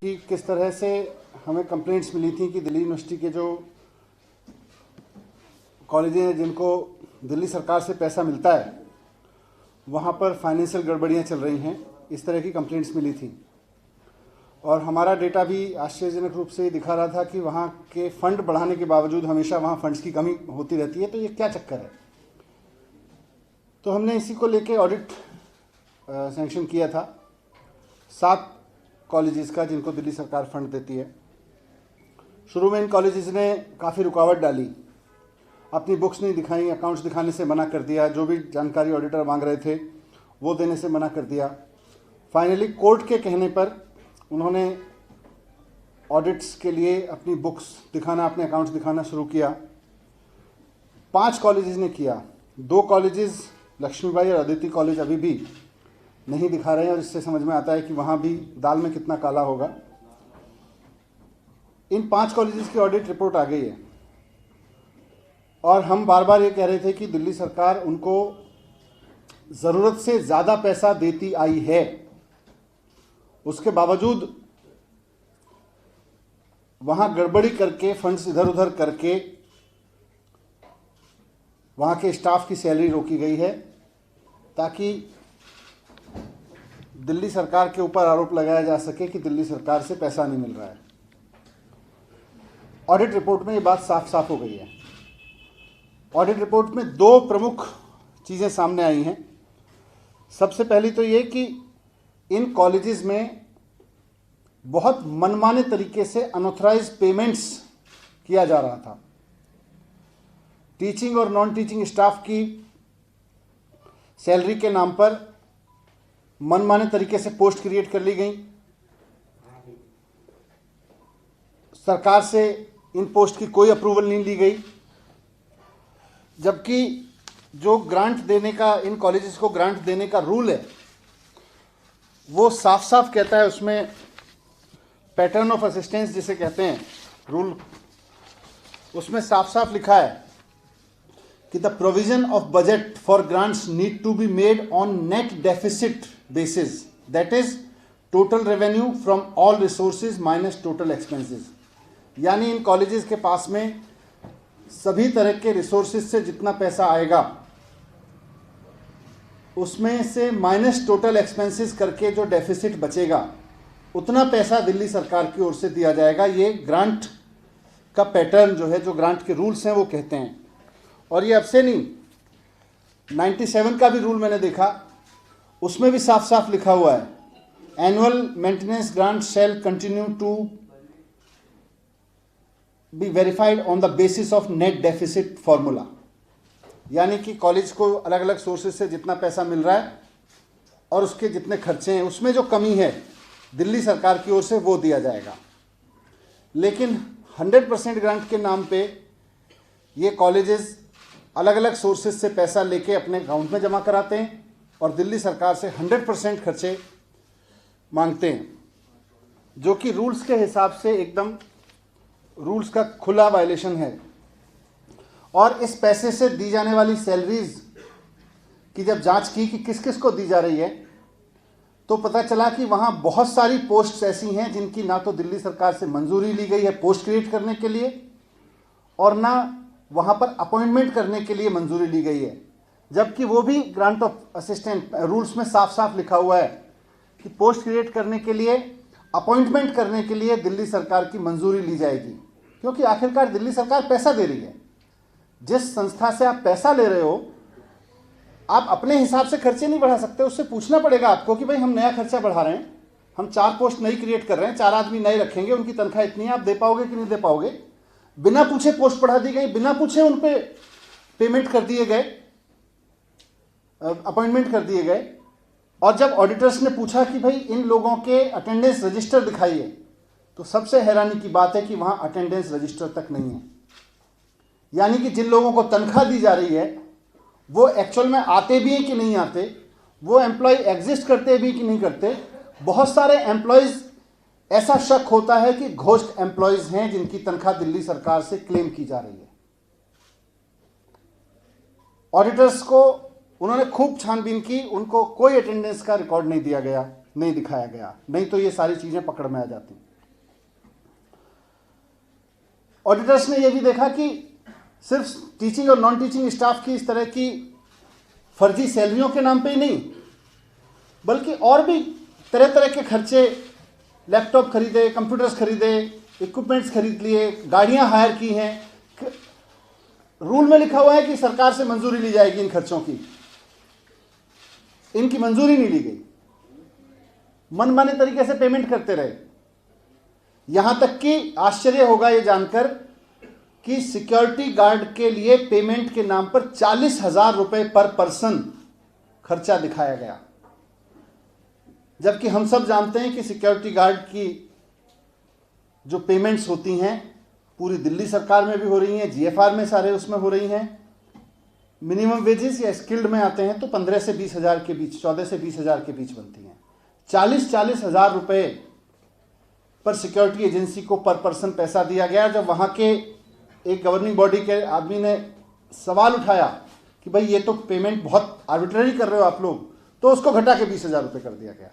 कि किस तरह से हमें कंप्लेंट्स मिली थी कि दिल्ली यूनिवर्सिटी के जो कॉलेजें हैं जिनको दिल्ली सरकार से पैसा मिलता है वहाँ पर फाइनेंशियल गड़बड़ियाँ चल रही हैं, इस तरह की कंप्लेंट्स मिली थी। और हमारा डेटा भी आश्चर्यजनक रूप से दिखा रहा था कि वहाँ के फंड बढ़ाने के बावजूद हमेशा वहाँ फंड्स की कमी होती रहती है। तो ये क्या चक्कर है? तो हमने इसी को लेके ऑडिट सैंक्शन किया था 7 कॉलेजेस का जिनको दिल्ली सरकार फंड देती है। शुरू में इन कॉलेजेस ने काफ़ी रुकावट डाली, अपनी बुक्स नहीं दिखाई, अकाउंट्स दिखाने से मना कर दिया, जो भी जानकारी ऑडिटर मांग रहे थे वो देने से मना कर दिया। फाइनली कोर्ट के कहने पर उन्होंने ऑडिट्स के लिए अपनी बुक्स दिखाना, अपने अकाउंट्स दिखाना शुरू किया। 5 कॉलेजेस ने किया, 2 कॉलेजेस लक्ष्मीबाई और अदिति कॉलेज अभी भी नहीं दिखा रहे हैं और इससे समझ में आता है कि वहाँ भी दाल में कितना काला होगा। इन 5 कॉलेजेस की ऑडिट रिपोर्ट आ गई है और हम बार बार ये कह रहे थे कि दिल्ली सरकार उनको ज़रूरत से ज़्यादा पैसा देती आई है, उसके बावजूद वहाँ गड़बड़ी करके फंड्स इधर उधर करके वहाँ के स्टाफ की सैलरी रोकी गई है ताकि दिल्ली सरकार के ऊपर आरोप लगाया जा सके कि दिल्ली सरकार से पैसा नहीं मिल रहा है। ऑडिट रिपोर्ट में ये बात साफ साफ हो गई है। ऑडिट रिपोर्ट में 2 प्रमुख चीज़ें सामने आई हैं। सबसे पहली तो ये कि इन कॉलेजेस में बहुत मनमाने तरीके से अनऑथराइज पेमेंट्स किया जा रहा था। टीचिंग और नॉन टीचिंग स्टाफ की सैलरी के नाम पर मनमाने तरीके से पोस्ट क्रिएट कर ली गई। सरकार से इन पोस्ट की कोई अप्रूवल नहीं ली गई, जबकि जो ग्रांट देने का, इन कॉलेजेस को ग्रांट देने का रूल है वो साफ साफ कहता है, उसमें पैटर्न ऑफ असिस्टेंस जिसे कहते हैं रूल, उसमें साफ साफ लिखा है कि the provision of budget for grants need to be made on net deficit basis, that is total revenue from all resources minus total expenses. यानी इन कॉलेजेस के पास में सभी तरह के रिसोर्सेज से जितना पैसा आएगा उसमें से माइनस टोटल एक्सपेंसेस करके जो डेफिसिट बचेगा उतना पैसा दिल्ली सरकार की ओर से दिया जाएगा। ये ग्रांट का पैटर्न जो है, जो ग्रांट के रूल्स हैं वो कहते हैं। और ये अब से नहीं, 97 का भी रूल मैंने देखा, उसमें भी साफ साफ लिखा हुआ है, annual maintenance grant shall continue to be verified on the basis of net deficit formula. यानी कि कॉलेज को अलग अलग सोर्सेज से जितना पैसा मिल रहा है और उसके जितने खर्चे हैं उसमें जो कमी है दिल्ली सरकार की ओर से वो दिया जाएगा। लेकिन 100% ग्रांट के नाम पे ये कॉलेजेस अलग अलग सोर्सेज से पैसा लेके अपने अकाउंट में जमा कराते हैं और दिल्ली सरकार से 100% खर्चे मांगते हैं, जो कि रूल्स के हिसाब से एकदम रूल्स का खुला वायलेशन है। और इस पैसे से दी जाने वाली सैलरीज की जब जांच की कि किस किस को दी जा रही है तो पता चला कि वहाँ बहुत सारी पोस्ट्स ऐसी हैं जिनकी ना तो दिल्ली सरकार से मंजूरी ली गई है पोस्ट क्रिएट करने के लिए और ना वहाँ पर अपॉइंटमेंट करने के लिए मंजूरी ली गई है, जबकि वो भी ग्रांट ऑफ असिस्टेंट रूल्स में साफ साफ लिखा हुआ है कि पोस्ट क्रिएट करने के लिए, अपॉइंटमेंट करने के लिए दिल्ली सरकार की मंजूरी ली जाएगी। क्योंकि आखिरकार दिल्ली सरकार पैसा दे रही है। जिस संस्था से आप पैसा ले रहे हो आप अपने हिसाब से खर्चे नहीं बढ़ा सकते, उससे पूछना पड़ेगा आपको कि भाई हम नया खर्चा बढ़ा रहे हैं, हम 4 पोस्ट नई क्रिएट कर रहे हैं, 4 आदमी नए रखेंगे, उनकी तनख्वाह इतनी है, आप दे पाओगे कि नहीं दे पाओगे। बिना पूछे पोस्ट बढ़ा दी गई, बिना पूछे उन पे पेमेंट कर दिए गए, अपॉइंटमेंट कर दिए गए। और जब ऑडिटर्स ने पूछा कि भाई इन लोगों के अटेंडेंस रजिस्टर दिखाइए तो सबसे हैरानी की बात है कि वहाँ अटेंडेंस रजिस्टर तक नहीं है। यानी कि जिन लोगों को तनख्वाह दी जा रही है वो एक्चुअल में आते भी हैं कि नहीं आते, वो एम्प्लॉय एग्जिस्ट करते भी कि नहीं करते। बहुत सारे एम्प्लॉयज़ ऐसा शक होता है कि घोस्ट एम्प्लॉयज़ हैं जिनकी तनख्वाह दिल्ली सरकार से क्लेम की जा रही है। ऑडिटर्स को उन्होंने खूब छानबीन की, उनको कोई अटेंडेंस का रिकॉर्ड नहीं दिया गया, नहीं दिखाया गया, नहीं तो ये सारी चीज़ें पकड़ में आ जाती। ऑडिटर्स ने यह भी देखा कि सिर्फ टीचिंग और नॉन टीचिंग स्टाफ की इस तरह की फर्जी सैलरियों के नाम पे ही नहीं, बल्कि और भी तरह तरह के खर्चे, लैपटॉप खरीदे, कंप्यूटर्स खरीदे, इक्विपमेंट्स खरीद लिए, गाड़ियां हायर की हैं, रूल में लिखा हुआ है कि सरकार से मंजूरी ली जाएगी इन खर्चों की, इनकी मंजूरी नहीं ली गई, मनमाने तरीके से पेमेंट करते रहे। यहां तक कि आश्चर्य होगा यह जानकर कि सिक्योरिटी गार्ड के लिए पेमेंट के नाम पर 40,000 रुपए पर पर्सन खर्चा दिखाया गया, जबकि हम सब जानते हैं कि सिक्योरिटी गार्ड की जो पेमेंट्स होती हैं पूरी दिल्ली सरकार में भी हो रही हैं, जीएफआर में सारे उसमें हो रही हैं। मिनिमम वेजेस या स्किल्ड में आते हैं तो 15 से 20 हज़ार के बीच, 14 से 20 हज़ार के बीच बनती हैं। 40 हज़ार रुपए पर सिक्योरिटी एजेंसी को पर पर्सन पैसा दिया गया। जब वहां के एक गवर्निंग बॉडी के आदमी ने सवाल उठाया कि भाई ये तो पेमेंट बहुत आर्बिट्ररी कर रहे हो आप लोग, तो उसको घटा के 20,000 रुपये कर दिया गया।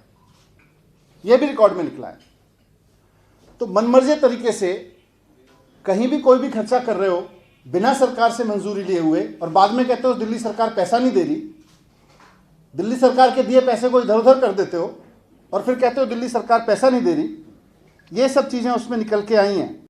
यह भी रिकॉर्ड में निकला है। तो मनमर्जी तरीके से कहीं भी कोई भी खर्चा कर रहे हो बिना सरकार से मंजूरी लिए हुए, और बाद में कहते हो दिल्ली सरकार पैसा नहीं दे रही, दिल्ली सरकार के दिए पैसे को इधर उधर कर देते हो और फिर कहते हो दिल्ली सरकार पैसा नहीं दे रही। ये सब चीजें उसमें निकल के आई हैं।